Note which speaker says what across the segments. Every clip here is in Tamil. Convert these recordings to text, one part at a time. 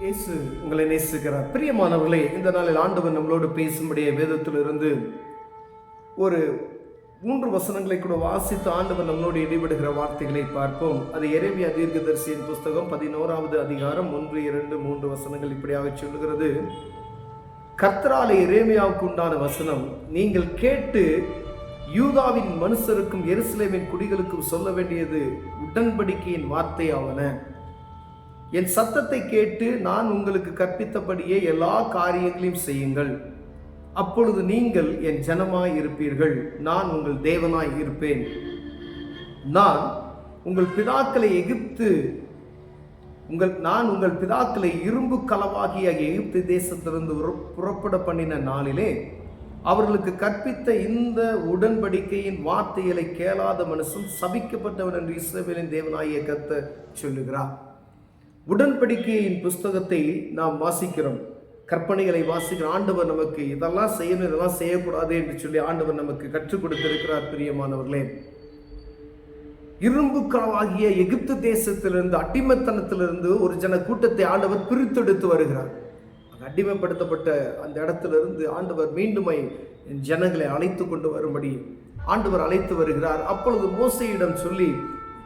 Speaker 1: இயேசு உங்களை நேசிக்கிறார். பிரியமானவர்களே, இந்த நாளில் ஆண்டவர் நம்மளோடு பேசும்படிய வேதத்திலிருந்து ஒரு 3 வசனங்களை கூட வாசித்து ஆண்டவர் நம்மளோடு இடைபடுகிற வார்த்தைகளை பார்ப்போம். அது எரேமியா தீர்க்கதரிசியின் புஸ்தகம் 11வது அதிகாரம் 1, 2, 3 வசனங்கள் இப்படியாக சொல்லுகிறது. கர்த்தராலே எரேமியாவுக்கு உண்டான வசனம், நீங்கள் கேட்டு யூதாவின் மனுஷருக்கும் எருசலேமின் குடிகளுக்கும் சொல்ல வேண்டியது உடன்படிக்கையின் வார்த்தையாவன. என் சத்தத்தை கேட்டு நான் உங்களுக்கு கற்பித்தபடியே எல்லா காரியங்களையும் செய்யுங்கள். அப்பொழுது நீங்கள் என் ஜனமாய் இருப்பீர்கள், நான் உங்கள் தேவனாய் இருப்பேன். நான் உங்கள் பிதாக்களை இரும்பு களவாகிய எகிப்து தேசத்திலிருந்து புறப்பட பண்ணின நாளிலே அவர்களுக்கு கற்பித்த இந்த உடன்படிக்கையின் வார்த்தைகளை கேளாத மனுஷன் சபிக்கப்பட்டவன் என்று இஸ்ரவேலின் தேவனாகிய கர்த்தர் சொல்லுகிறார். உடன்படிக்கையின் புஸ்தகத்தை நாம் வாசிக்கிறோம், கற்பனைகளை வாசிக்கிறோம். ஆண்டவர் நமக்கு இதெல்லாம் செய்யணும், இதெல்லாம் செய்யக்கூடாது என்று சொல்லி ஆண்டவர் நமக்கு கற்றுக் கொடுத்திருக்கிறார். பிரியமானவர்களே, இரும்பு களவாகிய எகிப்து தேசத்திலிருந்து, அடிமைத்தனத்திலிருந்து ஒரு ஜன கூட்டத்தை ஆண்டவர் பிரித்தெடுத்து வருகிறார். அடிமைப்படுத்தப்பட்ட அந்த இடத்திலிருந்து ஆண்டவர் மீண்டும் ஜனங்களை அழைத்து கொண்டு வரும்படி ஆண்டவர் அழைத்து வருகிறார். அப்பொழுது மோசேயிடம் சொல்லி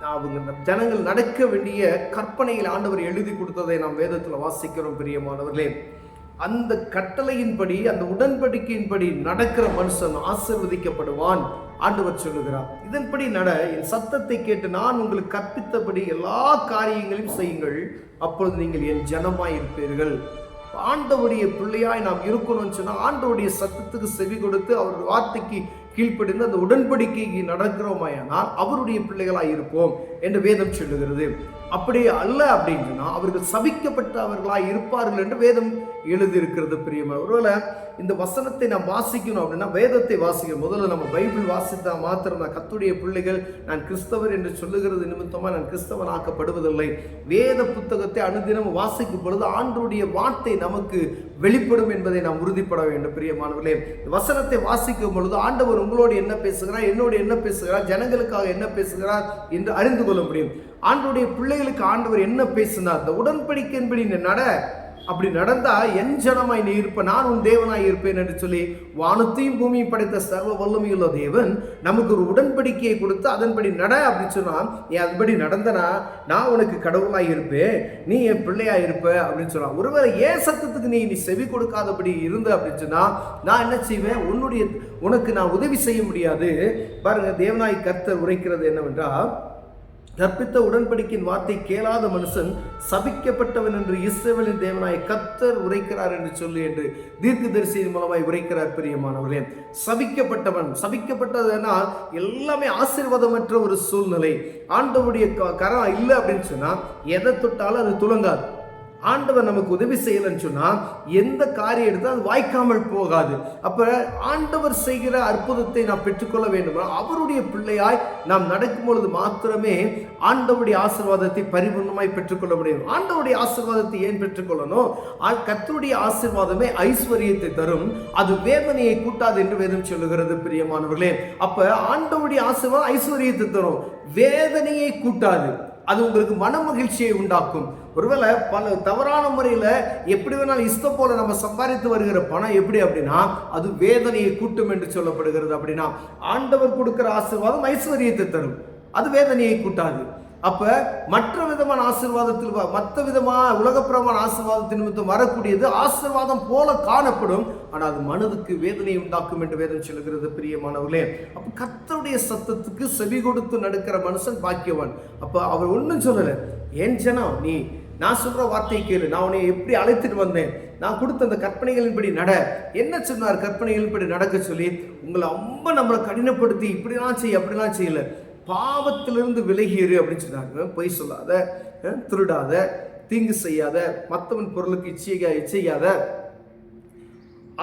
Speaker 1: அவங்க ஜனங்கள் நடக்க வேண்டிய கற்பனைகளை ஆண்டவர் எழுதி கொடுத்ததை நாம் வேதத்தில் வாசிக்கிறோம். பிரியமானவர்களே, அந்த கட்டளையின்படி, அந்த உடன்படிக்கையின்படி நடக்கிற மனுஷன் ஆசீர்வதிக்கப்படுவான். ஆண்டவர் சொல்லுகிறார், இதன்படி நட, என் சத்தத்தை கேட்டு நான் உங்களுக்கு கற்பித்தபடி எல்லா காரியங்களையும் செய்யுங்கள், அப்பொழுது நீங்கள் என் ஜனமாய் இருப்பீர்கள். ஆண்டவருடைய பிள்ளையாய் நாம் இருக்கணும்னு சொன்னால் ஆண்டவருடைய சத்தத்துக்கு செவி கொடுத்து அவருடைய வார்த்தைக்கு கீழ்ப்படிந்து அந்த உடன்படிக்கைக்கு நடக்கிறோமாயானால் அவருடைய பிள்ளைகளாய் இருப்போம் என்று வேதம் சொல்லுகிறது. அப்படியே அல்ல அப்படின்னு சொன்னால் அவர்கள் சபிக்கப்பட்டவர்களாய் இருப்பார்கள் என்று வேதம் எழுதியிருக்கிறது. பிரியமான, ஒருவேளை இந்த வசனத்தை நாம் வாசிக்கணும் அப்படின்னா வேதத்தை வாசிக்கணும். முதல்ல நம்ம பைபிள் வாசித்தா மாத்திரம் நான் கர்த்தருடைய பிள்ளைகள், நான் கிறிஸ்தவர் என்று சொல்லுகிறது நிமித்தமாக நான் கிறிஸ்தவன் ஆக்கப்படுவதில்லை. வேத புத்தகத்தை அனுதினம் வாசிக்கும் பொழுது ஆண்டவருடைய வார்த்தை நமக்கு வெளிப்படும் என்பதை நாம் உறுதிப்பட வேண்டும். பிரியமானவர்களே, வசனத்தை வாசிக்கும் பொழுது ஆண்டவர் உங்களோடு என்ன பேசுகிறார், என்னோடு என்ன பேசுகிறார், ஜனங்களுக்காக என்ன பேசுகிறார் என்று அறிந்து கொள்ள முடியும். ஆண்டவருடைய பிள்ளைகளுக்கு ஆண்டவர் என்ன பேசினார், இந்த உடன்படிக்கையின்படி நட, அப்படி நடந்தா என் ஜனமாய் நீ இருப்ப, நான் உன் தேவனாய் இருப்பேன் என்று சொல்லி வானத்தையும் பூமியும் படைத்த சர்வ வல்லமையுள்ள தேவன் நமக்கு ஒரு உடன்படிக்கையை கொடுத்து அதன்படி நட அப்படின்னு சொன்னா, நீ அதன்படி நடந்தனா நான் உனக்கு கடவுளாய் இருப்பேன், நீ என் பிள்ளையாய் இருப்ப அப்படின்னு சொன்னா. ஒருவேளை ஏன் சத்தத்துக்கு நீ செவி கொடுக்காதபடி இருந்த அப்படின்னு சொன்னா நான் என்ன செய்வேன், உனக்கு நான் உதவி செய்ய முடியாது. பாருங்க, தேவனாய் கர்த்தர் உரைக்கிறது என்னவென்றால், கற்பித்த உடன்படிக்கையின் வார்த்தை கேளாத மனுஷன் சபிக்கப்பட்டவன் என்று இஸ்ரவேலின் தேவனாய் கர்த்தர் உரைக்கிறார் என்று சொல்லி என்று தீர்க்கதரிசியின் மூலமாய் உரைக்கிறார். பிரியமானவர்களே, சபிக்கப்பட்டதுன்னா எல்லாமே ஆசீர்வாதமற்ற ஒரு சூழ்நிலை. ஆண்டவருடைய கரம் இல்லை அப்படின்னு சொன்னா எதை தொட்டாலும் அது துலங்காது. ஆண்டவர் நமக்கு உதவி செய்யலன்னு சொன்னா எந்த காரியம் எடுத்தால் அது வாய்க்காமல் போகாது. அப்ப ஆண்டவர் செய்கிற அற்புதத்தை நாம் பெற்றுக்கொள்ள வேண்டும். அவருடைய பிள்ளையாய் நாம் நடக்கும் பொழுது மாத்திரமே ஆண்டவருடைய ஆசீர்வாதத்தை பரிபூர்ணமாய் பெற்றுக்கொள்ள முடியும். ஆண்டவருடைய ஆசீர்வாதத்தை ஏன் பெற்றுக்கொள்ளணும்? கர்த்தருடைய ஆசீர்வாதமே ஐஸ்வர்யத்தை தரும், அது வேதனையை கூட்டாது என்று வேதம் சொல்லுகிறது. பிரியமானவர்களே, அப்ப ஆண்டவருடைய ஆசீர்வாதம் ஐஸ்வர்யத்தை தரும், வேதனையை கூட்டாது. அது உங்களுக்கு மன மகிழ்ச்சியை உண்டாக்கும். ஒருவேளை பல தவறான முறையில் எப்படி வேணாலும் இஷ்டம் போல நம்ம சம்பாதித்து வருகிற பணம் எப்படி அப்படின்னா அது வேதனையை கூட்டும் என்று சொல்லப்படுகிறது. அப்படின்னா ஆண்டவர் கொடுக்கிற ஆசீர்வாதம் ஐஸ்வர்யத்தை தரும், அது வேதனையை கூட்டாது. அப்ப மற்ற விதமான ஆசீர்வாதத்தில், மற்ற விதமான உலகப்பிரமான ஆசீர்வாதத்தின் நிமித்தம் வரக்கூடியது ஆசீர்வாதம் போல காணப்படும், ஆனால் அது மனதுக்கு வேதனை உண்டாக்கும் என்று வேதம் சொல்லுகிறது. பிரியமானவர்களே, அப்ப கர்த்தருடைய சத்தத்துக்கு செவி கொடுத்து நடக்கிற மனுஷன் பாக்கியவான். அப்ப அவர் ஒன்றும் சொல்லலை, என் ஜனம் நீ நான் சொல்ற வார்த்தையை கேளு, நான் உன்னை எப்படி அழைத்துட்டு வந்தேன், நான் கொடுத்த அந்த கற்பனைகளின்படி நட. என்ன சொன்னார்? கற்பனைகளின்படி நடக்க சொல்லி உங்களை ரொம்ப நம்மளை கடினப்படுத்தி இப்படிலாம் செய்ய அப்படிலாம் செய்யல, பாவத்திலிருந்து விலகிரு அப்படின்னு சொன்னாங்க. பொய் சொல்லாத, திருடாத, தீங்கு செய்யாத, மற்றவன் பொருளுக்கு இச்சையாத.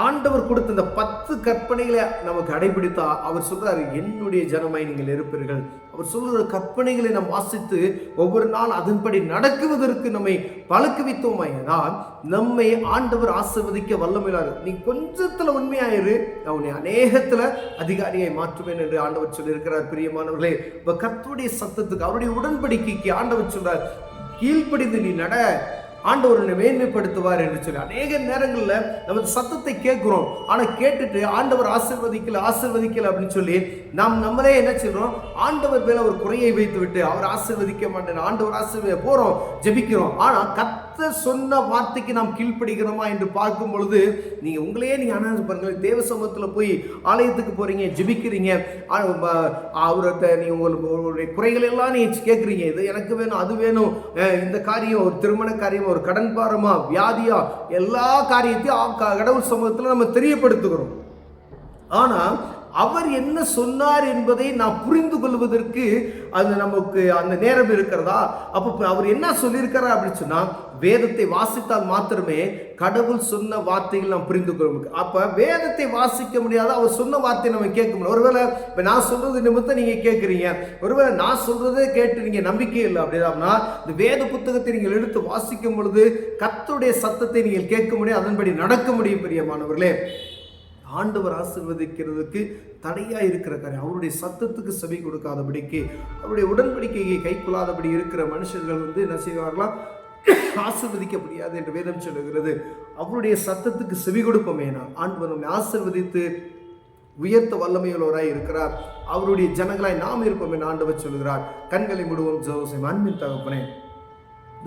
Speaker 1: ஆண்டவர் கொடுத்த இந்த 10 கற்பனைகளை நமக்கு கடைபிடித்தா அவர் சொல்றாரு, என்னுடைய ஜனமாய் நீங்கள் இருப்பீர்கள். அவர் சொல்ற கற்பனைகளை நாம் வாசித்து ஒவ்வொரு நாள் அதன்படி நடக்குவதற்கு நம்மை பழக்குவித்தோமானால் நம்மை ஆண்டவர் ஆசீர்வதிக்க வல்லமையார். நீ கொஞ்சத்துல உண்மையாயிரு, நான் உன்னை அநேகத்துல அதிகாரியை மாற்றுவேன் என்று ஆண்டவர் சொல்லியிருக்கிறார். பிரியமானவர்களே, இப்ப கர்த்தருடைய சத்தத்துக்கு, அவருடைய உடன்படிக்கைக்கு ஆண்டவர் சொல்றார், கீழ்ப்படிந்து நீ நட, ஆண்டவர் என்னை மேன்மைப்படுத்துவார் என்று சொல்லி அநேக நேரங்களில் நம்ம சத்தத்தை கேட்கிறோம், ஆனால் கேட்டுட்டு ஆண்டவர் ஆசீர்வதிக்கல அப்படின்னு சொல்லி நாம் நம்மளே என்ன செய்றோம், ஆண்டவர் மேல ஒரு குறையை வைத்து விட்டு அவர் ஆசீர்வதிக்க மாட்டேன், ஆண்டவர் ஆசீர்வதிக்க போறோம், ஜெபிக்கிறோம். ஆனால் கர்த்தர் சொன்ன வார்த்தைக்கு நாம் கீழ்ப்படுகிறோமா என்று பார்க்கும் பொழுது நீங்க அனாது பாருங்க, தேவ சமூகத்தில் போய் ஆலயத்துக்கு போறீங்க, ஜெபிக்கிறீங்க, அவர்கிட்ட நீங்க உங்களுடைய குறைகள் எல்லாம் நீங்க கேட்குறீங்க, இது எனக்கு வேணும், அது வேணும், இந்த காரியம், ஒரு திருமண காரியம், ஒரு கடன் பாரமா, வியாதியா, எல்லா காரியத்தையும் கடவுள் சமூகத்தில் நம்ம தெரியப்படுத்துகிறோம். ஆனா அவர் என்ன சொன்னார் என்பதை நாம் புரிந்து கொள்வதற்கு அது நமக்கு அந்த நேரம் இருக்கிறதா? அப்போ அவர் என்ன சொல்லியிருக்கிறார் அப்படின்னு சொன்னா, வேதத்தை வாசித்தால் மாத்திரமே கடவுள் சொன்ன வார்த்தைகள் நாம் புரிந்து கொள்ள முடியும். அப்ப வேதத்தை வாசிக்க முடியாத அவர் சொன்ன வார்த்தையை நம்ம கேட்க முடியும். ஒருவேளை இப்ப நான் சொல்றது நிமித்தம் நீங்க கேட்குறீங்க, ஒருவேளை நான் சொல்றதே கேட்டு நீங்க நம்பிக்கை இல்லை அப்படின்னா, இந்த வேத புத்தகத்தை நீங்கள் எடுத்து வாசிக்கும் பொழுது கர்த்தருடைய சத்தத்தை நீங்கள் கேட்க முடியும், அதன்படி நடக்க முடியும். பிரியமானவர்களே, ஆண்டவர் ஆசீர்வதிக்கிறதுக்கு தடையா இருக்கிற காரியம், அவருடைய சத்தத்துக்கு செவி கொடுக்காதபடிக்கு, அவருடைய உடன்படிக்கையை கைக்கொள்ளாதபடி இருக்கிற மனுஷர்கள் என்ன செய்வார்களாம், ஆசீர்வதிக்க முடியாது என்று வேதம் சொல்லுகிறது. அவருடைய சத்தத்துக்கு செவி கொடுப்போமேனா ஆண்டவர் நம்மை ஆசீர்வதித்து உயர்த்த வல்லமையுள்ளவராய் இருக்கிறார். அவருடைய ஜனங்களாய் நாம் இருப்போம் என்று ஆண்டவர் சொல்லுகிறார். கண்களை மூடுவோம். ஜெபம். அன்பின் தகப்பனே,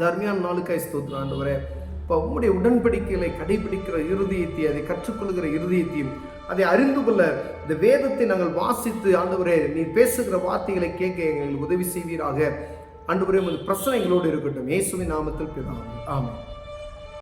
Speaker 1: தர்மியான நாளுக்காய் ஸ்தோத்திரம் ஆண்டவரே. இப்போ உம்முடைய உடன்படிக்கைகளை கடைபிடிக்கிற இருதயத்தையும், அதை கற்றுக்கொள்கிற இருதயத்தையும், அதை அறிந்து கொள்ள இந்த வேதத்தை நாங்கள் வாசித்து ஆண்டவரே நீ பேசுகிற வார்த்தைகளை கேட்க எங்களுக்கு உதவி செய்வீராக. ஆண்டவரே, உமது பிரசனை எங்களோடு இருக்கட்டும். இயேசுவின் நாமத்தில் பிதாவே, ஆமென்.